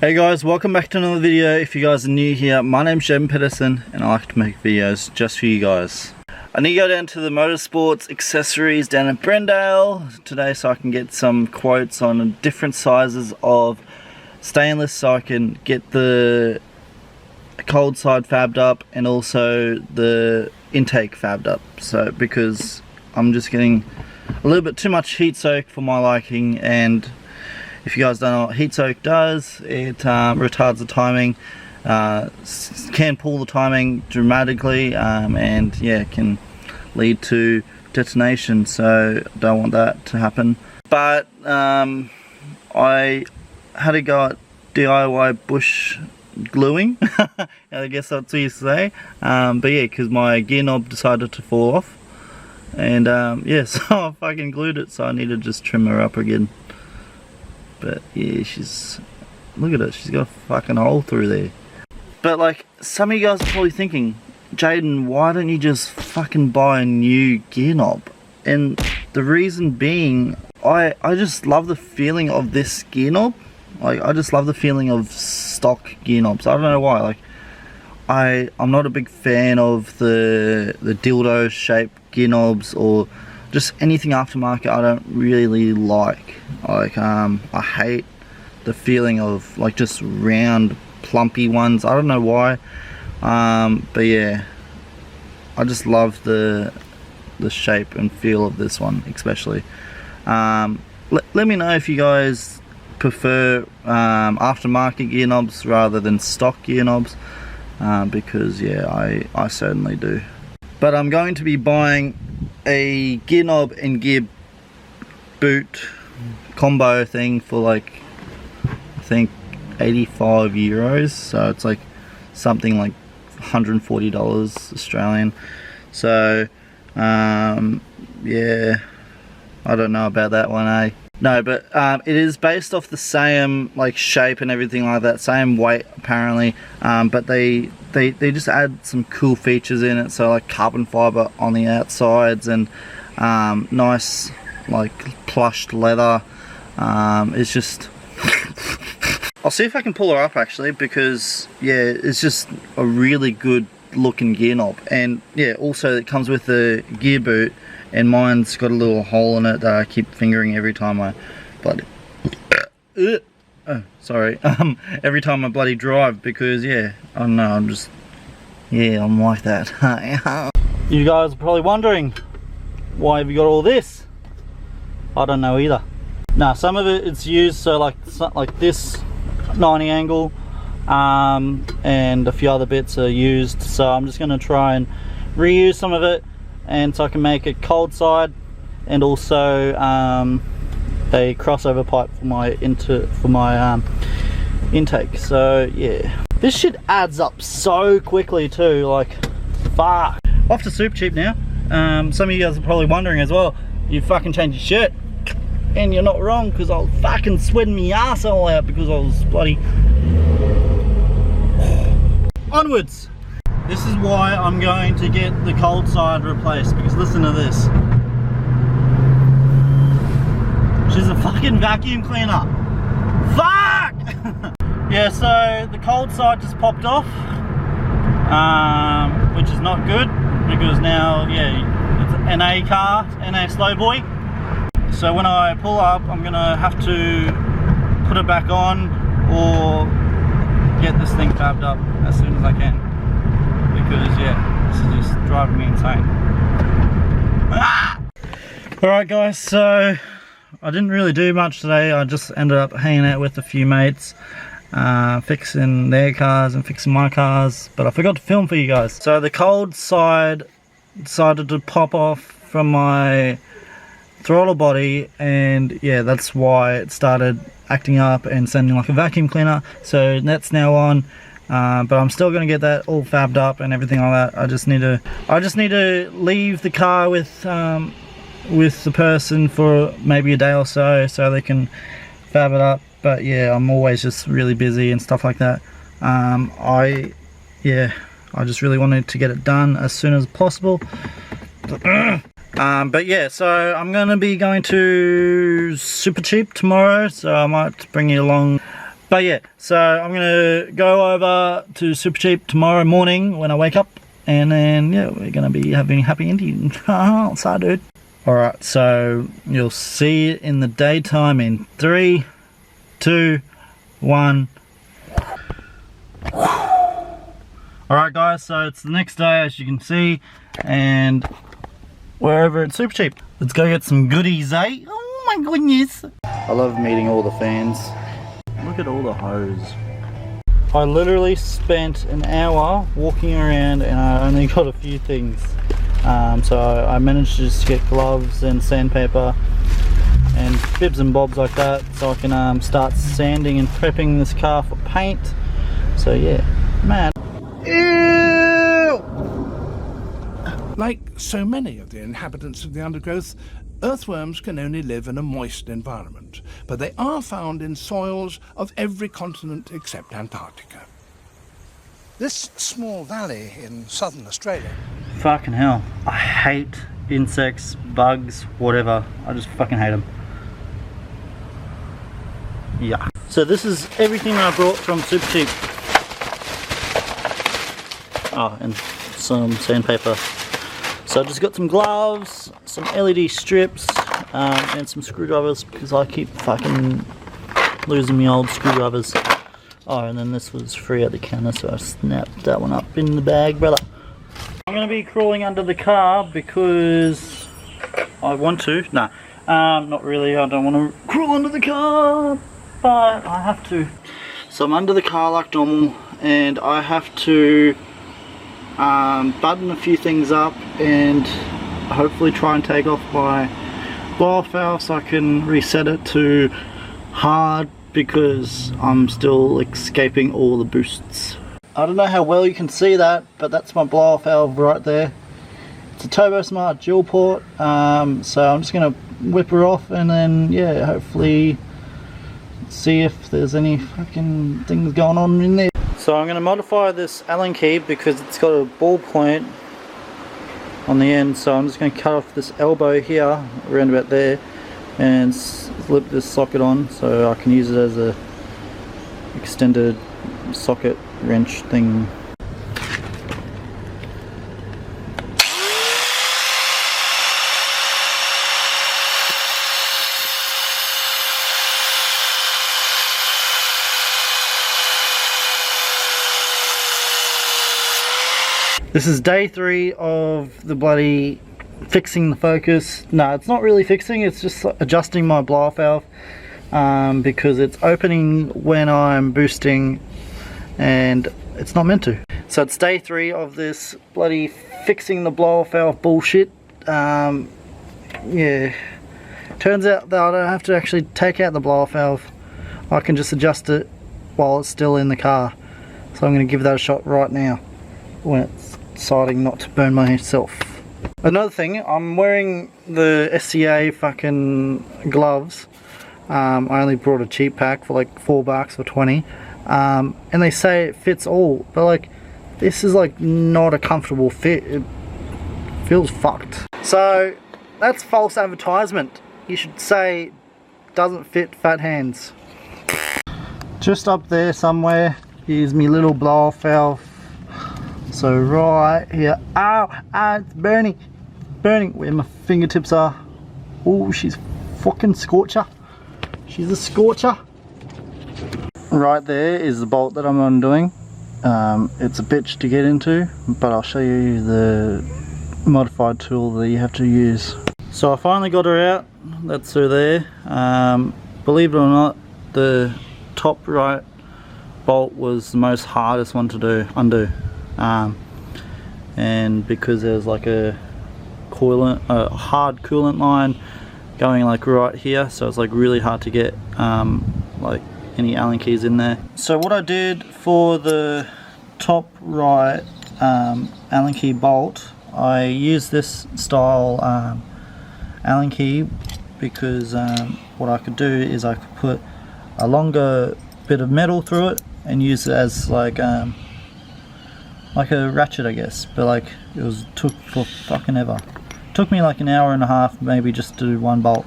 Hey guys, welcome back to another video. If you guys are new here, my name's Jem Pedersen and I like to make videos just for you guys. I need to go down to the motorsports accessories down in Brendale today so I can get some quotes on different sizes of stainless so I can get the cold side fabbed up and also the intake fabbed up. So because I'm just getting a little bit too much heat soak for my liking, and if you guys don't know what heat soak does, it retards the timing, can pull the timing dramatically, and yeah, can lead to detonation, so don't want that to happen. But I had to go at DIY bush gluing, I guess that's what you say, but yeah, because my gear knob decided to fall off, and yeah, so I fucking glued it, so I need to just trim her up again. But yeah, look at it, she's got a fucking hole through there. But like, some of you guys are probably thinking, Jaden, why don't you just fucking buy a new gear knob? And the reason being, I just love the feeling of this gear knob. Like, I just love the feeling of stock gear knobs. I don't know why. Like, I'm not a big fan of the dildo shaped gear knobs or just anything aftermarket. I don't really like. Like, I hate the feeling of like just round plumpy ones. I don't know why, but yeah, I just love the shape and feel of this one especially. Let me know if you guys prefer aftermarket gear knobs rather than stock gear knobs, because yeah, I certainly do. But I'm going to be buying a gear knob and gear boot combo thing for like, I think 85 euros, so it's like something like $140 Australian. So yeah, I don't know about that one, eh? No, but it is based off the same like shape and everything like that, same weight apparently, but they just add some cool features in it, so like carbon fiber on the outsides and nice like plushed leather. It's just I'll see if I can pull her up actually, because yeah, it's just a really good looking gear knob. And yeah, also it comes with the gear boot, and mine's got a little hole in it that I keep fingering every time I bloody oh, sorry, every time I bloody drive, because yeah, I don't know, I'm like that. You guys are probably wondering, why have you got all this? I don't know either. Now, some of it's used, so like this 90 angle, and a few other bits are used, so I'm just going to try and reuse some of it, and so I can make a cold side and also a crossover pipe for my intake. So yeah, this shit adds up so quickly too, like fuck. Off to Super Cheap now. Some of you guys are probably wondering as well, you fucking changed your shirt. And you're not wrong, because I was fucking sweating my ass all out because I was bloody onwards. This is why I'm going to get the cold side replaced, because listen to this. She's a fucking vacuum cleaner. Fuck! Yeah, so the cold side just popped off, which is not good, because now, yeah, it's an NA car, NA slow boy. So when I pull up, I'm gonna have to put it back on or get this thing fabbed up as soon as I can, because yeah, this is just driving me insane. Alright guys, so I didn't really do much today. I just ended up hanging out with a few mates, fixing their cars and fixing my cars, but I forgot to film for you guys. So the cold side decided to pop off from my throttle body, and yeah, that's why it started acting up and sending like a vacuum cleaner. So that's now on, but I'm still gonna get that all fabbed up and everything like that. I just need to leave the car with the person for maybe a day or so they can fab it up. But yeah, I'm always just really busy and stuff like that. I just really wanted to get it done as soon as possible. But yeah, so I'm going to be going to Super Cheap tomorrow, so I might bring you along But yeah, so I'm gonna go over to Super Cheap tomorrow morning when I wake up, and then yeah, we're gonna be having happy ending. Sorry, dude. Alright, so you'll see it in the daytime in 3, 2, 1. Alright guys, so it's the next day as you can see, and we're over at Super Cheap. Let's go get some goodies, eh? Oh my goodness! I love meeting all the fans. Look at all the hose. I literally spent an hour walking around and I only got a few things. So I managed to just get gloves and sandpaper and bibs and bobs like that, so I can start sanding and prepping this car for paint. So yeah, man. Ew! Like so many of the inhabitants of the undergrowth, earthworms can only live in a moist environment, but they are found in soils of every continent except Antarctica. This small valley in southern Australia. Fucking hell. I hate insects, bugs, whatever. I just fucking hate them. Yeah. So this is everything I brought from Super Cheap. Oh, and some sandpaper. So I just got some gloves, some LED strips, and some screwdrivers because I keep fucking losing my old screwdrivers. Oh, and then this was free at the counter, so I snapped that one up in the bag, brother. I'm going to be crawling under the car because I want to. Nah, not really. I don't want to crawl under the car, but I have to. So I'm under the car like normal, and I have to button a few things up and hopefully try and take off my blow-off valve so I can reset it to hard because I'm still escaping all the boosts. I don't know how well you can see that, but that's my blow-off valve right there. It's a Turbo Smart dual port, so I'm just going to whip her off and then yeah, hopefully see if there's any fucking things going on in there. So I'm going to modify this Allen key because it's got a ball point on the end, so I'm just going to cut off this elbow here around about there and slip this socket on so I can use it as a extended socket wrench thing. This is day 3 of the bloody fixing the focus. No, it's not really fixing, it's just adjusting my blow-off valve because it's opening when I'm boosting and it's not meant to. So it's day 3 of this bloody fixing the blow-off valve bullshit. Yeah, turns out that I don't have to actually take out the blow-off valve. I can just adjust it while it's still in the car. So I'm going to give that a shot right now when it's deciding not to burn myself. Another thing, I'm wearing the SCA fucking gloves. I only brought a cheap pack for like $4 or 20, and they say it fits all, but like this is like not a comfortable fit. It feels fucked. So that's false advertisement. You should say doesn't fit fat hands. Just up there somewhere is my little blow-off valve. So right here, ow, it's burning where my fingertips are. Oh, she's fucking scorcher. She's a scorcher. Right there is the bolt that I'm undoing. It's a bitch to get into, but I'll show you the modified tool that you have to use. So I finally got her out. That's her there. Believe it or not, the top right bolt was the most hardest one to undo. And because there's like a hard coolant line going like right here, so it's like really hard to get like any Allen keys in there. So what I did for the top right Allen key bolt, I used this style Allen key because what I could do is I could put a longer bit of metal through it and use it as like a ratchet, I guess, but like took for fucking ever. Took me like an hour and a half maybe just to do one bolt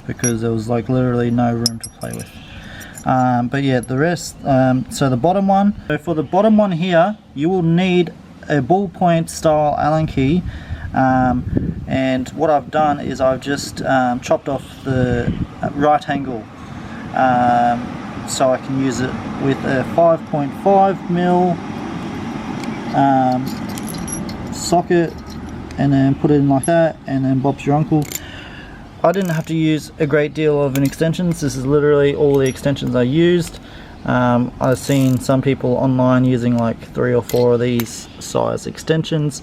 because there was like literally no room to play with. But yeah, the rest, so the bottom one, so for the bottom one here, you will need a ballpoint style Allen key. And what I've done is I've just chopped off the right angle, so I can use it with a 5.5mm socket, and then put it in like that, and then Bob's your uncle. I didn't have to use a great deal of extensions. This is literally all the extensions I used. I've seen some people online using like 3 or 4 of these size extensions.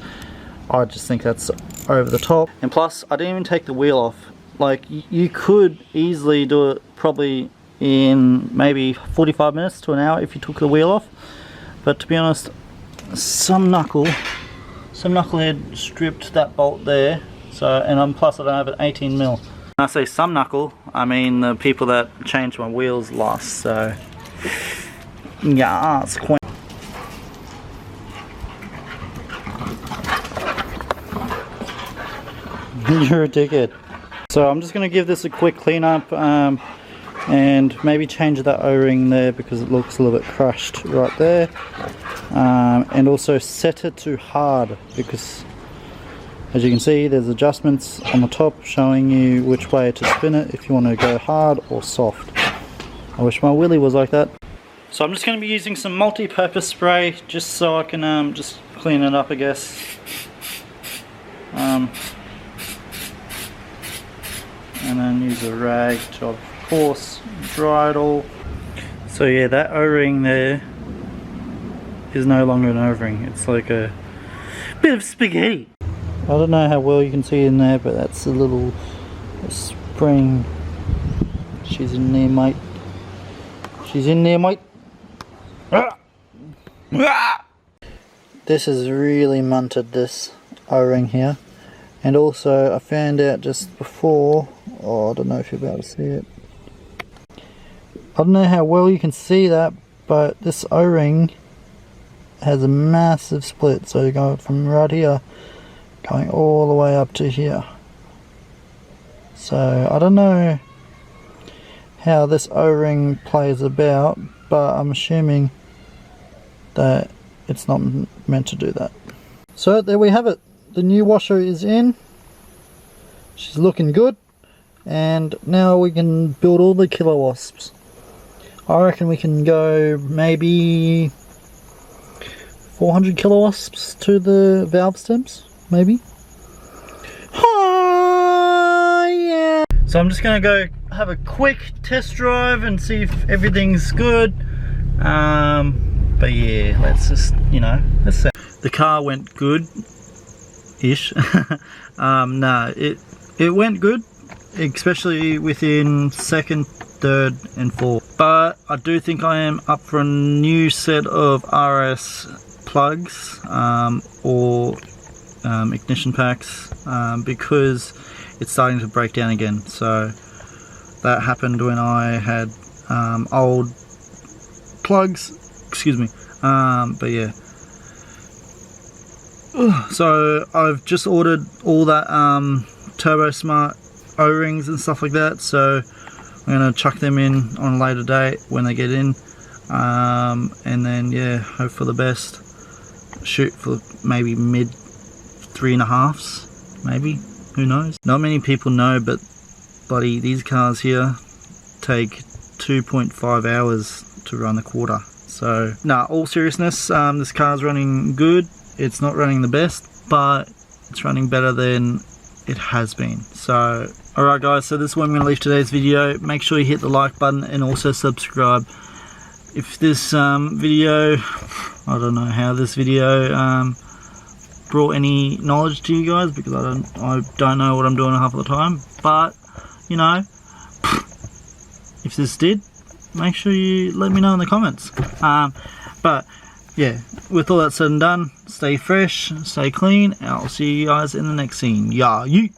I just think that's over the top. And plus, I didn't even take the wheel off. Like, you could easily do it probably in maybe 45 minutes to an hour if you took the wheel off. But to be honest, some knucklehead stripped that bolt there. So, and plus I don't have an 18mm. When I say some knuckle, I mean the people that changed my wheels last. So, yeah, it's quite. You're a dickhead. So I'm just going to give this a quick clean up, and maybe change that O-ring there because it looks a little bit crushed right there, and also set it to hard because, as you can see, there's adjustments on the top showing you which way to spin it if you want to go hard or soft. I wish my wheelie was like that. So I'm just going to be using some multi-purpose spray just so I can just clean it up, I guess. And then use a rag to, of course, dry it all. So yeah, that O-ring there is no longer an O-ring. It's like a bit of spaghetti. I don't know how well you can see in there, but that's a little spring. She's in there, mate. She's in there, mate. This is really munted, this O-ring here. And also I found out just before, oh, I don't know if you're about to see it. I don't know how well you can see that, but this O-ring has a massive split. So you go from right here, going all the way up to here. So I don't know how this O-ring plays about, but I'm assuming that it's not meant to do that. So there we have it. The new washer is in. She's looking good, and now we can build all the killer wasps. I reckon we can go maybe 400 killer wasps to the valve stems, maybe. Oh, yeah. So I'm just gonna go have a quick test drive and see if everything's good. But yeah, let's just, you know, let's see. The car went good. Ish. No, it went good, especially within second, third and fourth. But I do think I am up for a new set of RS plugs or ignition packs, because it's starting to break down again. So that happened when I had old plugs, excuse me, but yeah. So I've just ordered all that Turbo Smart O-rings and stuff like that, so I'm going to chuck them in on a later date when they get in, and then yeah, hope for the best. Shoot for maybe mid 3.5s, maybe, who knows. Not many people know, but buddy, these cars here take 2.5 hours to run the quarter. So nah, all seriousness, this car's running good. It's not running the best, but it's running better than it has been. So, alright guys, so this is where I'm going to leave today's video. Make sure you hit the like button and also subscribe. If this video, I don't know how this video brought any knowledge to you guys, because I don't know what I'm doing half of the time, but you know, if this did, make sure you let me know in the comments. But yeah, with all that said and done, stay fresh, stay clean, and I'll see you guys in the next scene. Yeah, you.